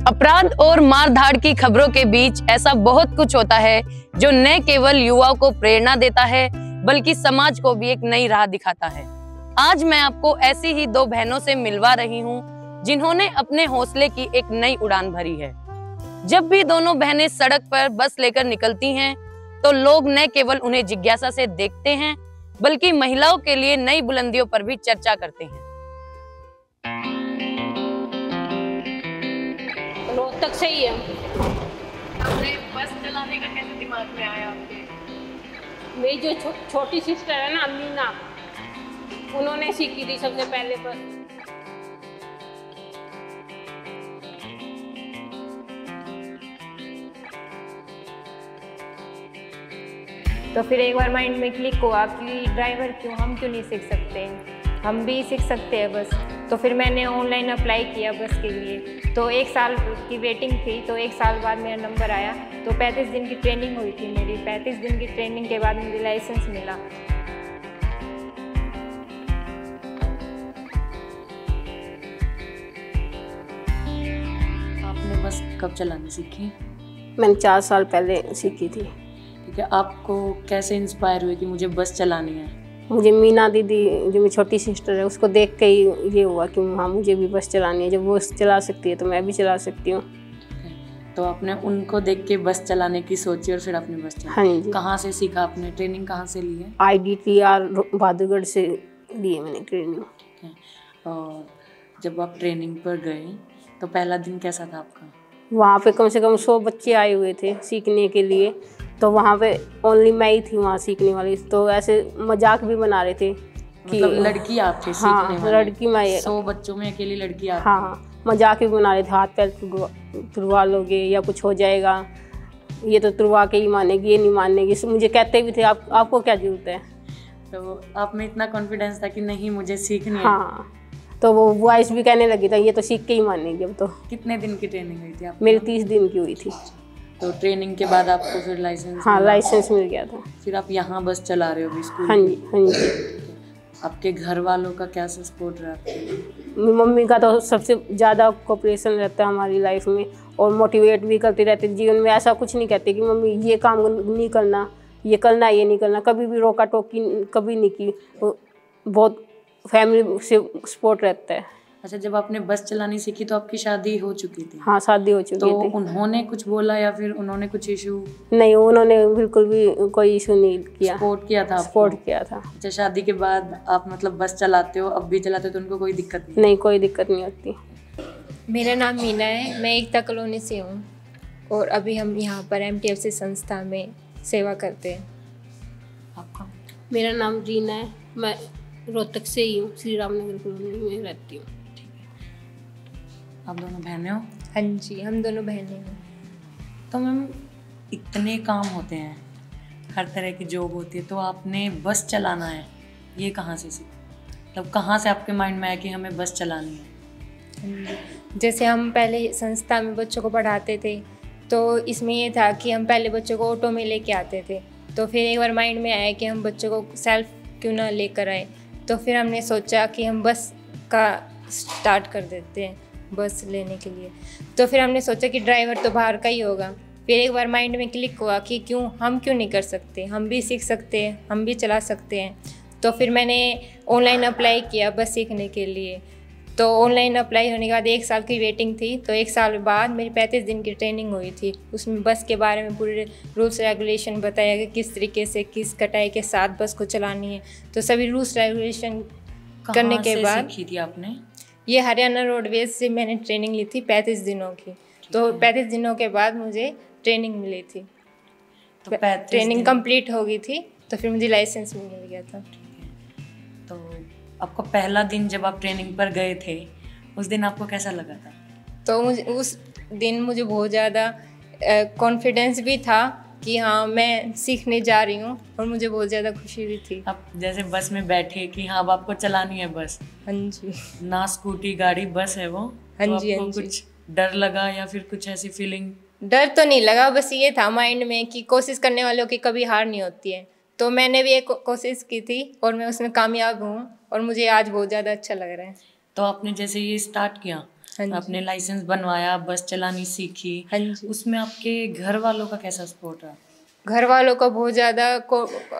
अपराध और मारधाड़ की खबरों के बीच ऐसा बहुत कुछ होता है जो न केवल युवाओं को प्रेरणा देता है बल्कि समाज को भी एक नई राह दिखाता है। आज मैं आपको ऐसी ही दो बहनों से मिलवा रही हूँ जिन्होंने अपने हौसले की एक नई उड़ान भरी है। जब भी दोनों बहनें सड़क पर बस लेकर निकलती हैं तो लोग न केवल उन्हें जिज्ञासा से देखते हैं बल्कि महिलाओं के लिए नई बुलंदियों पर भी चर्चा करते हैं। रोहतक से ही है। आपने बस चलाने का कैसे दिमाग में आया आपके? मेरी जो छोटी सिस्टर है ना मीना, उन्होंने सीखी थी सबसे पहले बस। तो फिर एक बार माइंड में क्लिक हुआ कि ड्राइवर हम क्यों नहीं सीख सकते, हम भी सीख सकते हैं बस। तो फिर मैंने ऑनलाइन अप्लाई किया बस के लिए। तो 1 साल की वेटिंग थी, तो 1 साल बाद मेरा नंबर आया। तो 35 दिन की ट्रेनिंग हुई थी मेरी। 35 दिन की ट्रेनिंग के बाद मुझे लाइसेंस मिला। आपने बस कब चलानी सीखी? मैंने 4 साल पहले सीखी थी। ठीक है, आपको कैसे इंस्पायर हुए कि मुझे बस चलानी है? मुझे मीना दीदी जो मेरी छोटी सिस्टर है उसको देख के ही ये हुआ कि हाँ मुझे भी बस चलानी है। जब वो चला सकती है तो मैं भी चला सकती हूँ। तो आपने उनको देख के बस चलाने की सोची और फिर आपने बस चलाई? हाँ जी। कहाँ से सीखा आपने? ट्रेनिंग कहाँ से ली है? IDTR बहादुरगढ़ से ली है मैंने ट्रेनिंग। ठीक है, और जब आप ट्रेनिंग पर गए तो पहला दिन कैसा था आपका? वहाँ पे कम से कम 100 बच्चे आए हुए थे सीखने के लिए। तो वहाँ पे ओनली मैं ही थी वहाँ सीखने वाली। तो ऐसे मजाक भी बना रहे थे कि मतलब लड़की आप थे सीखने हाँ वाली? लड़की मैं। 100 बच्चों में अकेली लड़की आप? हाँ, मजाक भी बना रहे थे, हाथ पैर तुड़वा लोगे या कुछ हो जाएगा, ये तो तुड़वा के ही मानेगी, ये नहीं मानेगी। मुझे कहते भी थे आपको क्या जरूरत है। तो आप में इतना कॉन्फिडेंस था कि नहीं मुझे सीखनी है? हाँ, तो वो वॉइस भी कहने लगी था ये तो सीख के ही मानेगी अब तो। कितने दिन की ट्रेनिंग हुई थी आप? मेरी 30 दिन की हुई थी। तो ट्रेनिंग के बाद आपको फिर लाइसेंस? हाँ, लाइसेंस मिल गया था। फिर आप यहाँ बस चला रहे हो अभी स्कूल? हाँ जी, हाँ जी। आपके घर वालों का क्या सपोर्ट रहा आपके? मम्मी का तो सबसे ज़्यादा कोऑपरेशन रहता है हमारी लाइफ में और मोटिवेट भी करती रहती है। जीवन में ऐसा कुछ नहीं कहती कि मम्मी ये काम नहीं करना, ये करना, ये नहीं करना। कभी भी रोका टोकी कभी नहीं की। बहुत फैमिली से सपोर्ट रहता है। अच्छा, जब आपने बस चलानी सीखी तो आपकी शादी हो चुकी थी? हाँ, शादी हो चुकी तो थी। उन्होंने कुछ बोला या फिर उन्होंने कुछ इशू? नहीं, उन्होंने बिल्कुल भी कोई इशू नहीं किया। सपोर्ट किया था? सपोर्ट किया था। अच्छा, शादी के बाद आप मतलब बस चलाते हो, अब भी चलाते हो, तो उनको कोई दिक्कत नहीं? नहीं, कोई दिक्कत नहीं होती। मेरा नाम मीना है, मैं एकता कॉलोनी से हूँ और अभी हम यहाँ पर MTFC संस्था में सेवा करते हैं। आपका? मेरा नाम रीना है, मैं रोहतक से ही हूँ, श्री रामनगर कॉलोनी में रहती हूँ। आप दोनों बहनें हो? हाँ जी, हम दोनों बहनें हैं। तो मैम इतने काम होते हैं, हर तरह की जॉब होती है, तो आपने बस चलाना है ये कहाँ से सीखा? मतलब कहाँ से आपके माइंड में आया कि हमें बस चलानी है? जैसे हम पहले संस्था में बच्चों को पढ़ाते थे तो इसमें ये था कि हम पहले बच्चों को ऑटो में लेके आते थे। तो फिर एक बार माइंड में आया कि हम बच्चों को सेल्फ क्यों ना लेकर आए। तो फिर हमने सोचा कि हम बस का स्टार्ट कर देते हैं, बस लेने के लिए। तो फिर हमने सोचा कि ड्राइवर तो बाहर का ही होगा। फिर एक बार माइंड में क्लिक हुआ कि हम क्यों नहीं कर सकते, हम भी सीख सकते हैं, हम भी चला सकते हैं। तो फिर मैंने ऑनलाइन अप्लाई किया बस सीखने के लिए। तो ऑनलाइन अप्लाई होने के बाद 1 साल की वेटिंग थी। तो 1 साल बाद मेरी 35 दिन की ट्रेनिंग हुई थी। उसमें बस के बारे में पूरे रूल्स रेगुलेशन बताया कि किस तरीके से किस कटाई के साथ बस को चलानी है। तो सभी रूल्स रेगुलेशन करने के बाद सीखी थी आपने? ये हरियाणा रोडवेज से मैंने ट्रेनिंग ली थी 35 दिनों की। तो 35 दिनों के बाद मुझे ट्रेनिंग मिली थी। तो ट्रेनिंग कंप्लीट हो गई थी तो फिर मुझे लाइसेंस भी मिल गया था। तो आपका पहला दिन जब आप ट्रेनिंग पर गए थे उस दिन आपको कैसा लगा था? तो मुझे उस दिन बहुत ज़्यादा कॉन्फिडेंस भी था कि हाँ मैं सीखने जा रही हूँ और मुझे बहुत ज़्यादा खुशी भी थी। आप जैसे बस में बैठे कि हाँ अब आपको चलानी है बस? हाँ जी। ना स्कूटी गाड़ी बस है वो? हाँ तो जी, आपको हाँ जी। कुछ डर लगा या फिर कुछ ऐसी फीलिंग? डर तो नहीं लगा, बस ये था माइंड में कि कोशिश करने वालों की कभी हार नहीं होती है। तो मैंने भी एक कोशिश की थी और मैं उसमें कामयाब हूँ और मुझे आज बहुत ज़्यादा अच्छा लग रहा है। तो आपने जैसे ये स्टार्ट किया हाँ जी। आपने लाइसेंस बनवाया, बस चलानी सीखी, हाँ जी। उसमें आपके घर वालों का कैसा सपोर्ट रहा? घर वालों का बहुत ज़्यादा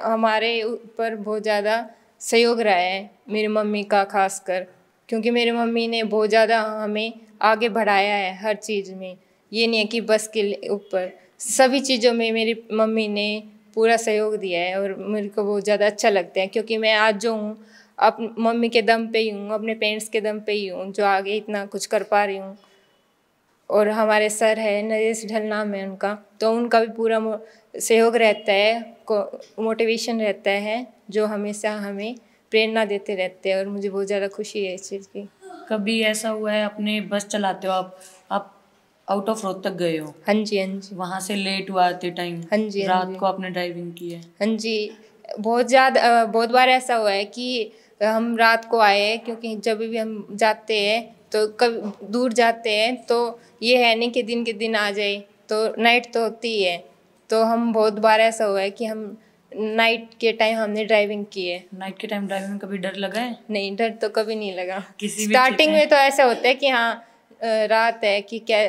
हमारे ऊपर बहुत ज़्यादा सहयोग रहा है, मेरी मम्मी का खासकर, क्योंकि मेरी मम्मी ने बहुत ज़्यादा हमें आगे बढ़ाया है हर चीज़ में। ये नहीं है कि बस के ऊपर, सभी चीज़ों में मेरी मम्मी ने पूरा सहयोग दिया है और मेरे को बहुत ज़्यादा अच्छा लगता है, क्योंकि मैं आज जो हूँ अपनी मम्मी के दम पे ही हूँ, अपने पेरेंट्स के दम पे ही हूँ, जो आगे इतना कुछ कर पा रही हूँ। और हमारे सर है नरेश ढल नाम है उनका, तो उनका भी पूरा सहयोग रहता है, मोटिवेशन रहता है, जो हमेशा हमें प्रेरणा देते रहते हैं और मुझे बहुत ज़्यादा खुशी है इस चीज़ की। कभी ऐसा हुआ है अपने बस चलाते हो आप आउट ऑफ रोड तक गए हो? हाँ जी, हाँ जी। वहाँ से लेट हुआ आते टाइम? हाँ जी, हाँ रात जी। को आपने ड्राइविंग की है? हाँ जी, बहुत बार ऐसा हुआ है कि हम रात को आए हैं, क्योंकि जब भी हम जाते हैं तो कभी दूर जाते हैं तो ये है नहीं कि दिन के दिन आ जाए, तो नाइट तो होती ही है। तो हम बहुत बार ऐसा हुआ है कि हम नाइट के टाइम हमने ड्राइविंग की है। नाइट के टाइम ड्राइविंग में कभी डर लगा है? नहीं, डर तो कभी नहीं लगा। किसी भी स्टार्टिंग चीज़ में तो ऐसा होता है कि हाँ रात है कि क्या,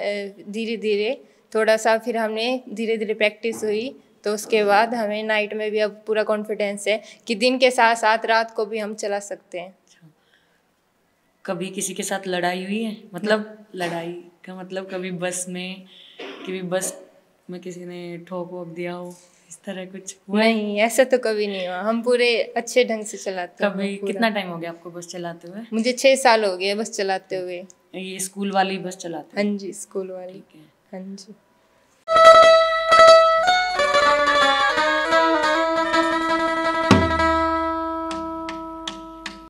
धीरे धीरे थोड़ा सा, फिर हमने धीरे धीरे प्रैक्टिस हुई, तो उसके बाद हमें नाइट में भी अब पूरा कॉन्फिडेंस है कि दिन के साथ साथ रात को भी हम चला सकते हैं। कभी किसी के साथ लड़ाई हुई है? मतलब लड़ाई का मतलब कभी बस में किसी ने ठोक वोक दिया हो, इस तरह कुछ हुआ है? नहीं, ऐसा तो कभी नहीं हुआ, हम पूरे अच्छे ढंग से चलाते हैं। कभी पूरा। कितना टाइम हो गया आपको बस चलाते हुए? मुझे 6 साल हो गए बस चलाते हुए। ये स्कूल वाली बस चलाते हाँ हुए? जी, स्कूल वाली। ठीक है। हाँ जी।